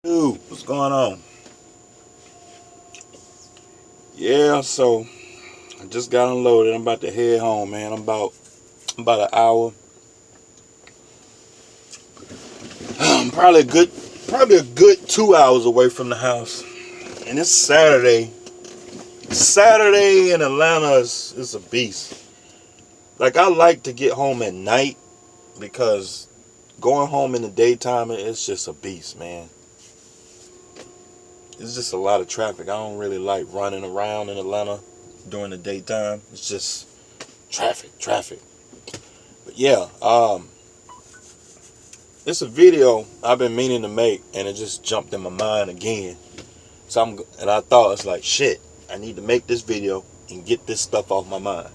Dude, what's going on? Yeah, so I just got unloaded. I'm about to head home, man. I'm about an hour. Probably a good 2 hours away from the house. And it's Saturday. Saturday in Atlanta is a beast. Like, I like to get home at night because going home in the daytime it's just a beast, man. It's just a lot of traffic. I don't really like running around in Atlanta during the daytime. It's just traffic. But yeah, it's a video I've been meaning to make, and it just jumped in my mind again. And I thought, it's like, shit, I need to make this video and get this stuff off my mind.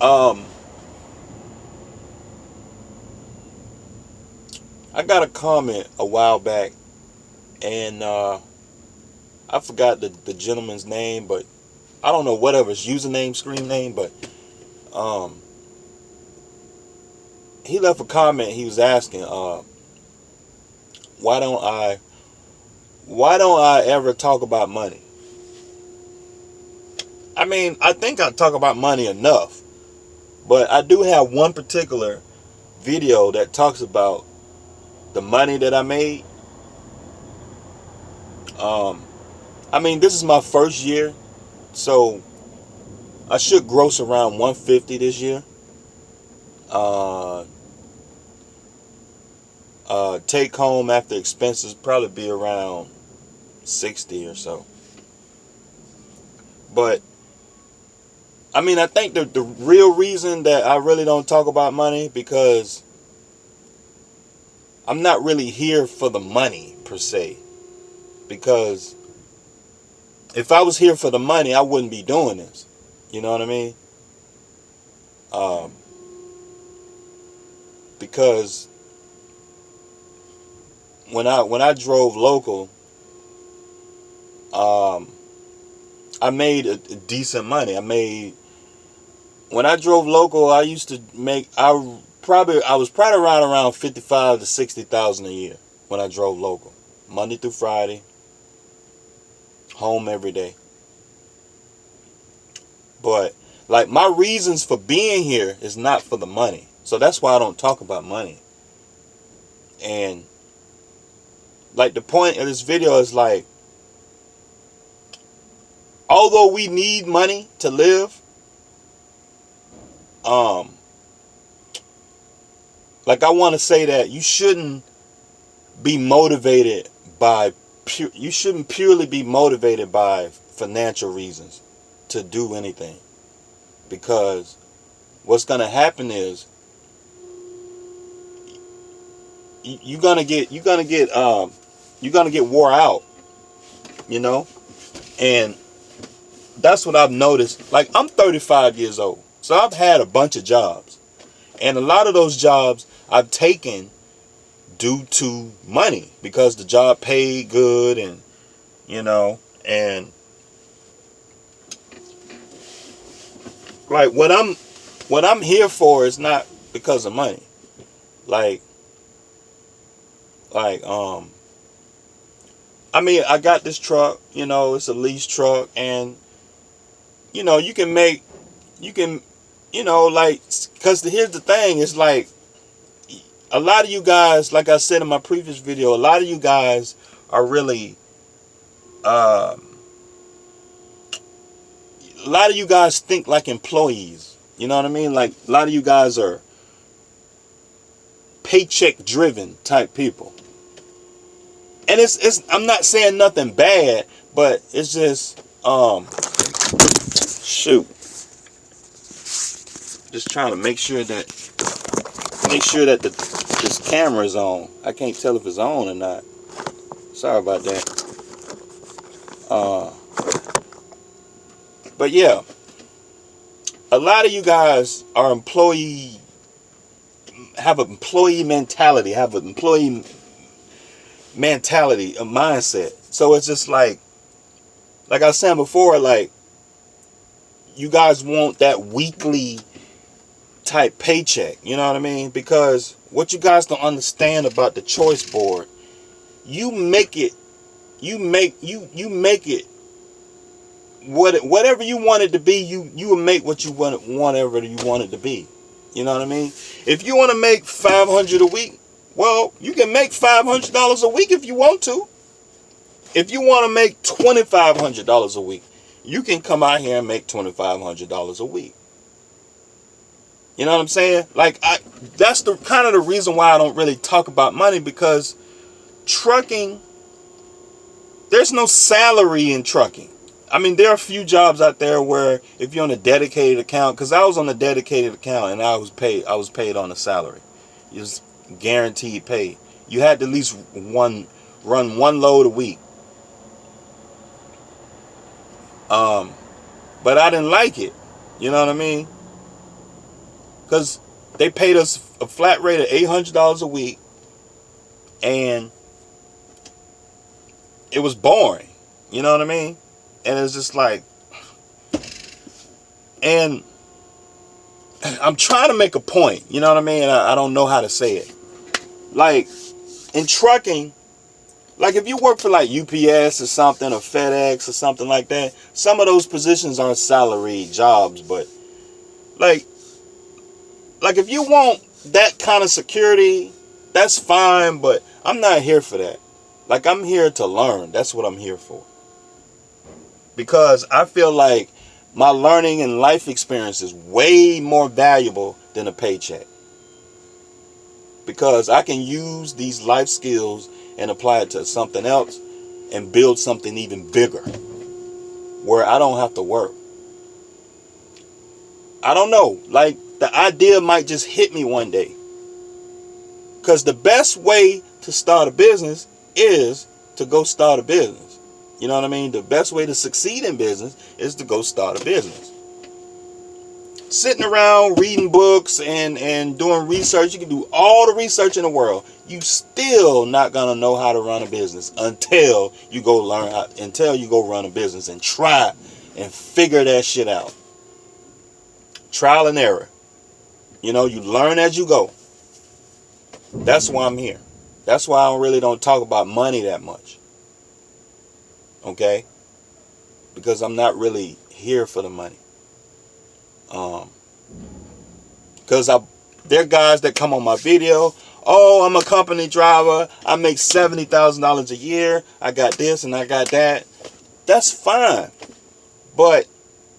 Um, I got a comment a while back, and I forgot the gentleman's name, but I don't know whatever his username, screen name, but um, he left a comment. He was asking, why don't I ever talk about money? I mean, I think I talk about money enough, but I do have one particular video that talks about the money that I made. Um, I mean, this is my first year, so I should gross around 150 this year. Uh, Take home after expenses probably be around 60 or so. But I mean, I think the real reason that I really don't talk about money, because I'm not really here for the money per se. Because if I was here for the money, I wouldn't be doing this. You know what I mean? Um, because when I drove local, um, I made a decent money. When I drove local, I used to make I was probably around 55 to 60,000 a year when I drove local, Monday through Friday, home every day. But like, my reasons for being here is not for the money, so that's why I don't talk about money. And like, the point of this video is like, although we need money to live, um, like, I want to say that you shouldn't be motivated by you shouldn't purely be motivated by financial reasons to do anything, because what's gonna happen is you're gonna get wore out, you know. And that's what I've noticed. Like, I'm 35 years old, so I've had a bunch of jobs, and a lot of those jobs I've taken due to money, because the job paid good, and you know, and like, what I'm here for is not because of money. Like like, I mean, I got this truck, it's a lease truck, and you can make, you can, like, because here's the thing, it's like, a lot of you guys, like I said in my previous video, a lot of you guys are really, a lot of you guys think like employees. You know what I mean? Like, a lot of you guys are paycheck driven type people. And I'm not saying nothing bad, but it's just, shoot. Just trying to make sure that this camera is on. I can't tell if it's on or not. Sorry about that. But yeah, a lot of you guys are have an employee mentality, a mindset. So it's just like I was saying before, like, you guys want that weekly type paycheck. You know what I mean? Because what you guys don't understand about the choice board, you make it whatever you want it to be, you will make what you want whatever you want it to be. You know what I mean? If you want to make $500 a week, well, you can make $500 a week if you want to. If you want to make $2,500 a week, you can come out here and make $2,500 a week. You know what I'm saying? Like, that's the kind of the reason why I don't really talk about money, because trucking, there's no salary in trucking. I mean, there are a few jobs out there where if you're on a dedicated account, because I was on a dedicated account and I was paid on a salary. It was guaranteed pay. You had to at least run one load a week. But I didn't like it. You know what I mean? Because they paid us a flat rate of $800 a week, and it was boring. You know what I mean? And it's just like, and I'm trying to make a point. You know what I mean? I don't know how to say it. Like, in trucking, like if you work for like UPS or something, or FedEx or something like that, some of those positions aren't salaried jobs, but like if you want that kind of security, that's fine, but I'm not here for that. Like, I'm here to learn. That's what I'm here for. Because I feel like my learning and life experience is way more valuable than a paycheck. Because I can use these life skills and apply it to something else and build something even bigger where I don't have to work. I don't know. Like, the idea might just hit me one day. Because the best way to start a business is to go start a business. You know what I mean? The best way to succeed in business is to go start a business. Sitting around reading books and doing research, you can do all the research in the world. You still not gonna know how to run a business until you go run a business and try and figure that shit out. Trial and error. You know, you learn as you go. That's why I'm here. That's why I really don't talk about money that much. Okay? Because I'm not really here for the money. Because there are guys that come on my video. Oh, I'm a company driver. I make $70,000 a year. I got this and I got that. That's fine. But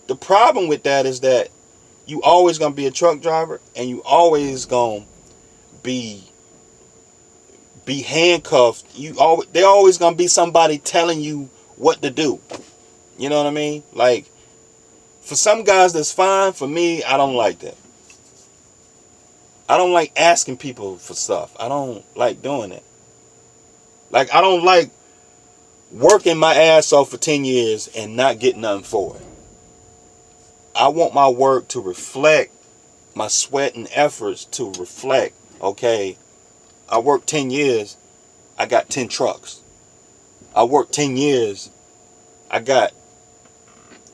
the problem with that is that you always gonna be a truck driver, and you always gonna be handcuffed. They always gonna be somebody telling you what to do. You know what I mean? Like, for some guys that's fine. For me, I don't like that. I don't like asking people for stuff. I don't like doing it. Like, I don't like working my ass off for 10 years and not getting nothing for it. I want my work to reflect, my sweat and efforts to reflect, okay, I worked 10 years, I got 10 trucks. I worked 10 years, I got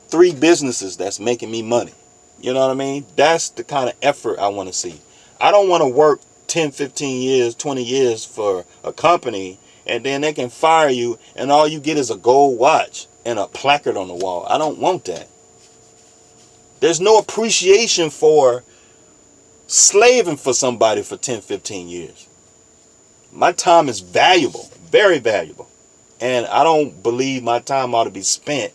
3 businesses that's making me money. You know what I mean? That's the kind of effort I want to see. I don't want to work 10, 15 years, 20 years for a company, and then they can fire you, and all you get is a gold watch and a placard on the wall. I don't want that. There's no appreciation for slaving for somebody for 10, 15 years. My time is valuable, very valuable. And I don't believe my time ought to be spent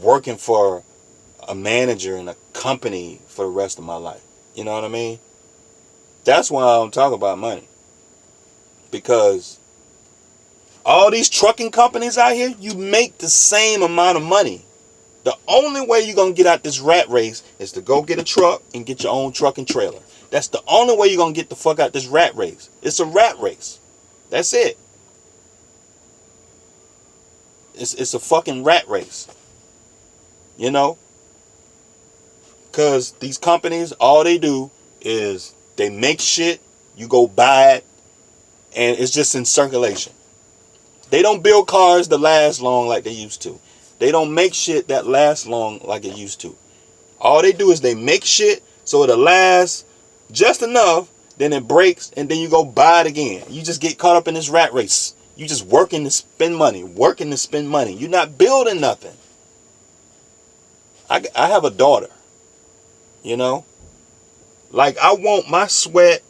working for a manager in a company for the rest of my life. You know what I mean? That's why I don't talk about money. Because all these trucking companies out here, you make the same amount of money. The only way you're going to get out this rat race is to go get a truck and get your own truck and trailer. That's the only way you're going to get the fuck out this rat race. It's a rat race. That's it. It's a fucking rat race. You know? Because these companies, all they do is they make shit, you go buy it, and it's just in circulation. They don't build cars that last long like they used to. They don't make shit that lasts long like it used to. All they do is they make shit so it'll last just enough then it breaks, and then you go buy it again. You just get caught up in this rat race. You just working to spend money, working to spend money. You're not building nothing. I have a daughter, you know? Like, I want my sweat,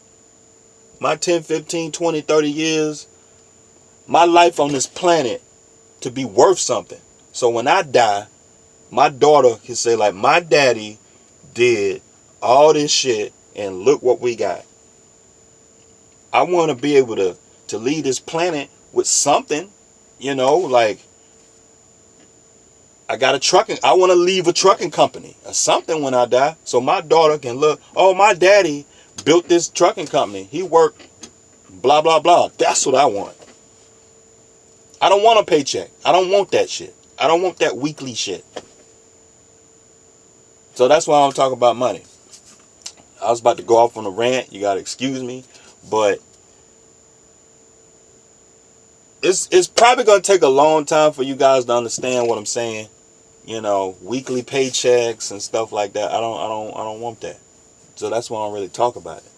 my 10, 15, 20, 30 years, my life on this planet to be worth something. So when I die, my daughter can say, like, my daddy did all this shit and look what we got. I want to be able to leave this planet with something, you know, like, I want to leave a trucking company or something when I die. So my daughter can look, oh, my daddy built this trucking company. He worked blah, blah, blah. That's what I want. I don't want a paycheck. I don't want that shit. I don't want that weekly shit. So that's why I'm talking about money. I was about to go off on a rant. You got to excuse me. But it's probably going to take a long time for you guys to understand what I'm saying. You know, weekly paychecks and stuff like that. I don't want that. So that's why I don't really talk about it.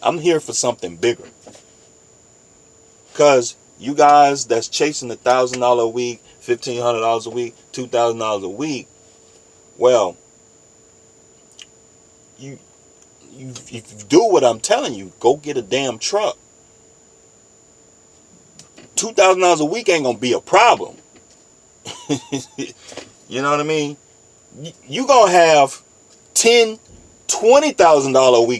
I'm here for something bigger. Because you guys that's chasing $1,000 a week, $1,500 a week, $2,000 a week, well, if you do what I'm telling you, go get a damn truck. $2,000 a week ain't gonna be a problem. You know what I mean? You gonna have $10,000, $20,000 a week